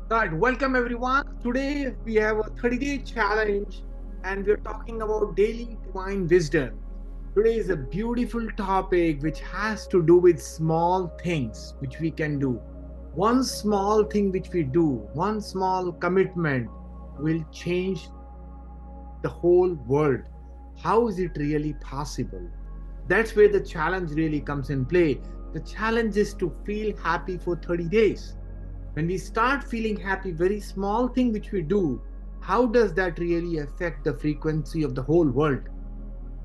Right, welcome everyone. Today we have a 30-day challenge and we're talking about daily divine wisdom. Today is a beautiful topic which has to do with small things which we can do. One small thing which we do, one small commitment will change the whole world. How is it really possible? That's where the challenge really comes in play. The challenge is to feel happy for 30 days. When we start feeling happy, very small thing which we do, how does that really affect the frequency of the whole world?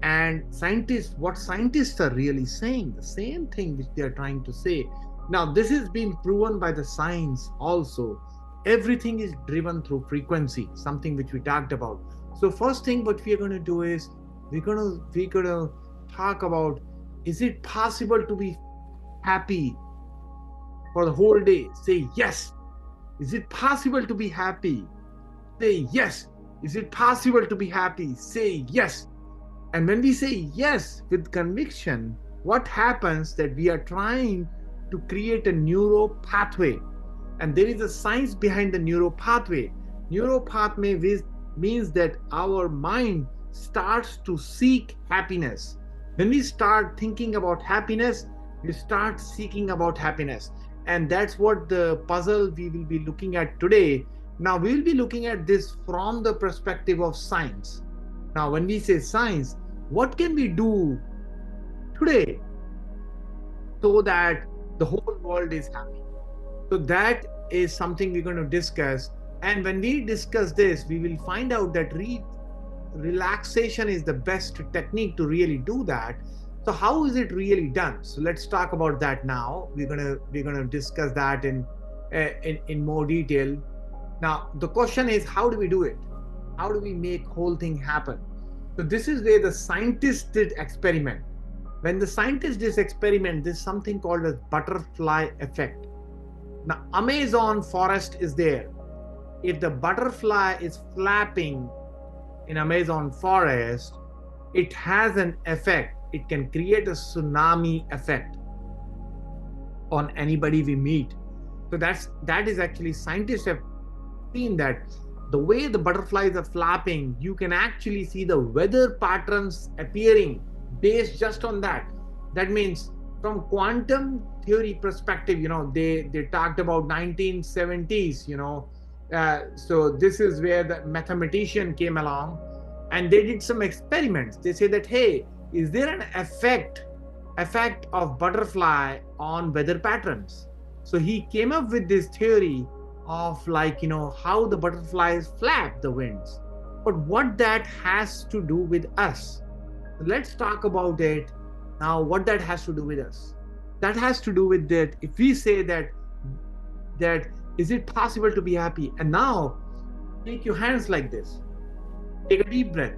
And scientists, what scientists are really saying, the same thing which they are trying to say. Now, this is being proven by the science also. Everything is driven through frequency, something which we talked about. So, first thing what we are going to do is we're gonna talk about, is it possible to be happy for the whole day? Say yes. Is it possible to be happy? Say yes. Is it possible to be happy? Say yes. And when we say yes with conviction, what happens that we are trying to create a neuro pathway. And there is a science behind the neuro pathway. Neuro pathway means that our mind starts to seek happiness. When we start thinking about happiness, we start seeking about happiness. And that's what the puzzle we will be looking at today. Now, we will be looking at this from the perspective of science. Now, when we say science, what can we do today so that the whole world is happy? So, that is something we're going to discuss. And when we discuss this, we will find out that relaxation is the best technique to really do that. So how is it really done? So let's talk about that now. We're gonna discuss that in more detail. Now the question is, how do we do it? How do we make whole thing happen? So this is where the scientists did experiment. When the scientists did experiment, there's something called as butterfly effect. Now Amazon forest is there. If the butterfly is flapping in Amazon forest, it has an effect. It can create a tsunami effect on anybody we meet. So that is actually, scientists have seen that the way the butterflies are flapping, you can actually see the weather patterns appearing based just on that. That means from quantum theory perspective, they talked about 1970s, so this is where the mathematician came along and they did some experiments. They say that, hey, is there an effect of butterfly on weather patterns? So he came up with this theory of, like, how the butterflies flap the winds. But what that has to do with us? Let's talk about it now. What that has to do with us? That has to do with that. If we say that is it possible to be happy? And now take your hands like this. Take a deep breath.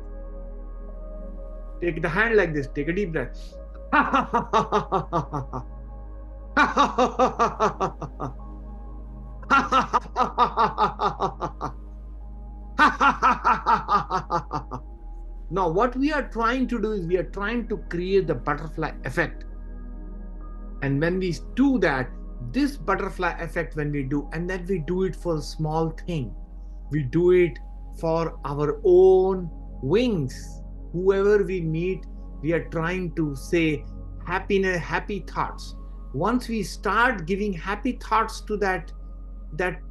Take the hand like this. Take a deep breath. Now, what we are trying to do is we are trying to create the butterfly effect. And when we do that, this butterfly effect, when we do, and then we do it for a small thing, we do it for our own wings. Whoever we meet, we are trying to say happiness, happy thoughts. Once we start giving happy thoughts to that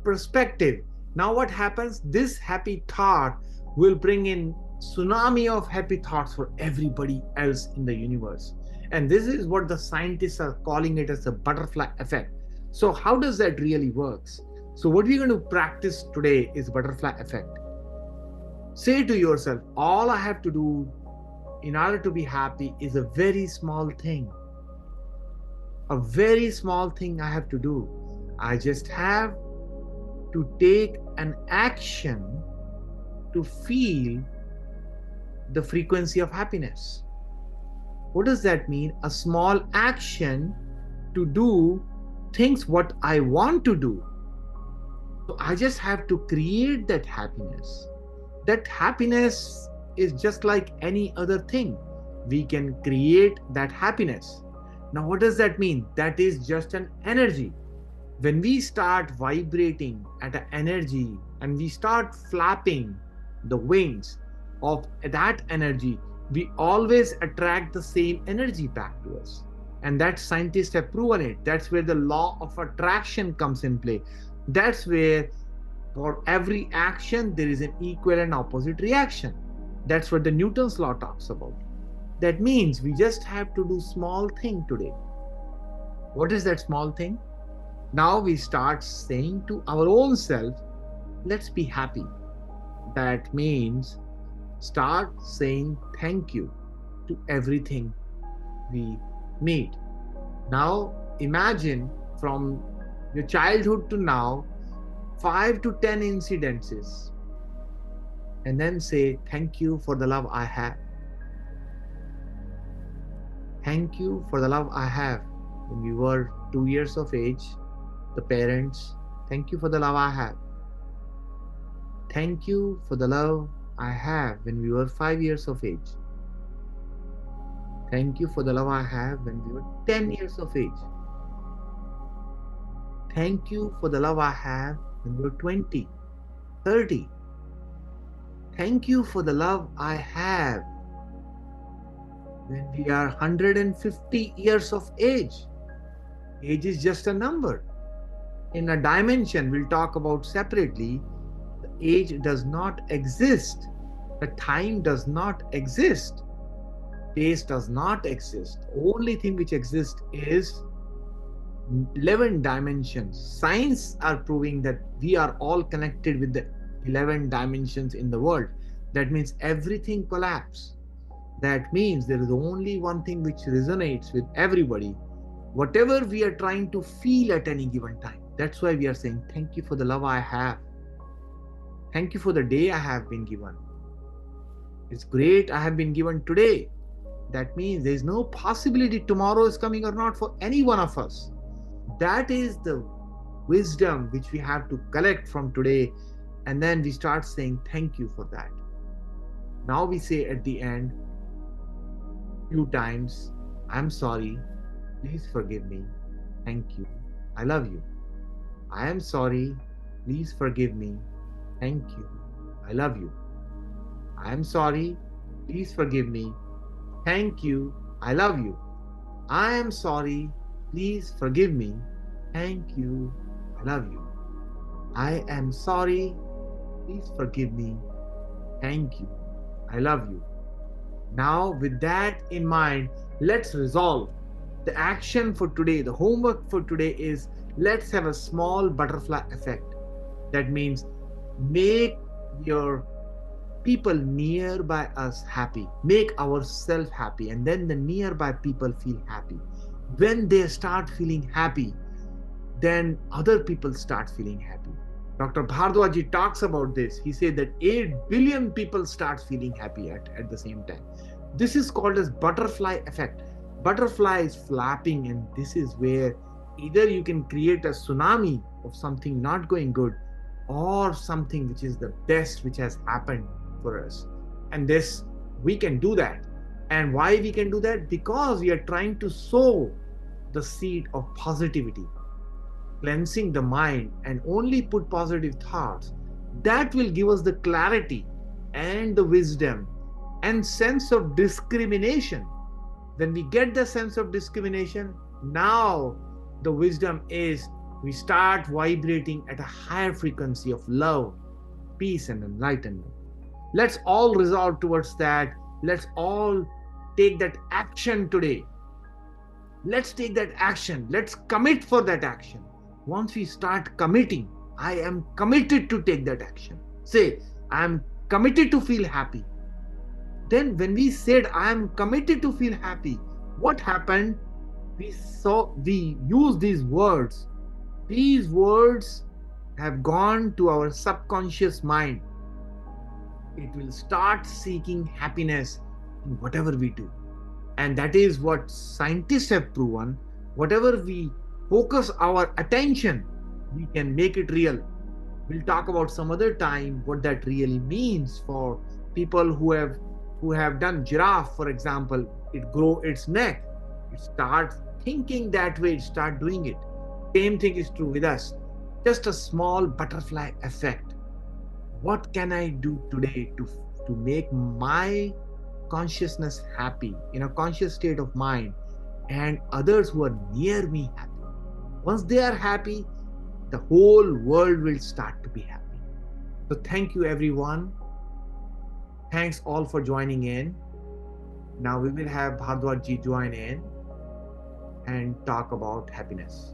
perspective, now what happens? This happy thought will bring in tsunami of happy thoughts for everybody else in the universe. And this is what the scientists are calling it as the butterfly effect. So how does that really works? So what we're going to practice today is butterfly effect. Say to yourself, all I have to do in order to be happy is a very small thing. A very small thing I have to do. I just have to take an action to feel the frequency of happiness. What does that mean? A small action to do things what I want to do. So I just have to create that happiness. That happiness is just like any other thing. We can create that happiness. Now, what does that mean? That is just an energy. When we start vibrating at an energy and we start flapping the wings of that energy, we always attract the same energy back to us. And that scientists have proven it. That's where the law of attraction comes in play. That's where for every action there is an equal and opposite reaction. That's what the Newton's law talks about. That means we just have to do small thing today. What is that small thing? Now we start saying to our own self, let's be happy. That means start saying thank you to everything we meet. Now imagine from your childhood to now, 5 to 10 incidences, and then say thank you for the love I have. Thank you for the love I have. When we were 2 years of age, the parents, thank you for the love I have. Thank you for the love I have when we were 5 years of age. Thank you for the love I have when we were 10 years of age. Thank you for the love I have when we were 20, 30. Thank you for the love I have when we are 150 years of age. Age is just a number. In a dimension we'll talk about separately, the age does not exist. The time does not exist. Space does not exist. The only thing which exists is 11 dimensions. Science are proving that we are all connected with the 11 dimensions in the world. That means everything collapses. That means there is only one thing which resonates with everybody. Whatever we are trying to feel at any given time. That's why we are saying thank you for the love I have. Thank you for the day I have been given. It's great I have been given today. That means there is no possibility tomorrow is coming or not for any one of us. That is the wisdom which we have to collect from today. And then we start saying thank you for that. Now we say at the end, few times, I'm sorry, please forgive me, thank you, I love you. I am sorry, please forgive me, thank you, I love you. I am sorry, please forgive me, thank you, I love you. I am sorry, please forgive me, thank you, I love you. I am sorry, please forgive me, thank you, I love you. Now, with that in mind, let's resolve. The action for today, the homework for today is let's have a small butterfly effect. That means make your people nearby us happy, make ourselves happy, and then the nearby people feel happy. When they start feeling happy, then other people start feeling happy. Dr. Bhardwaj talks about this. He said that 8 billion people start feeling happy at the same time. This is called as butterfly effect. Butterfly is flapping, and this is where either you can create a tsunami of something not going good or something which is the best which has happened for us. And this, we can do that. And why we can do that? Because we are trying to sow the seed of positivity, cleansing the mind, and only put positive thoughts. That will give us the clarity and the wisdom and sense of discrimination. When we get the sense of discrimination, now the wisdom is we start vibrating at a higher frequency of love, peace, and enlightenment. Let's all resolve towards that. Let's all take that action today. Let's take that action. Let's commit for that action. Once we start committing, I am committed to take that action. Say, I am committed to feel happy. Then when we said, I am committed to feel happy, what happened? We use these words. These words have gone to our subconscious mind. It will start seeking happiness in whatever we do. And that is what scientists have proven. Whatever we focus our attention, we can make it real. We'll talk about some other time what that really means for people who have done giraffe, for example. It grow its neck. It starts thinking that way, it start doing it. Same thing is true with us. Just a small butterfly effect. What can I do today to make my consciousness happy, in a conscious state of mind, and others who are near me happy? Once they are happy, the whole world will start to be happy. So thank you everyone. Thanks all for joining in. Now we will have Bhardwaj ji join in and talk about happiness.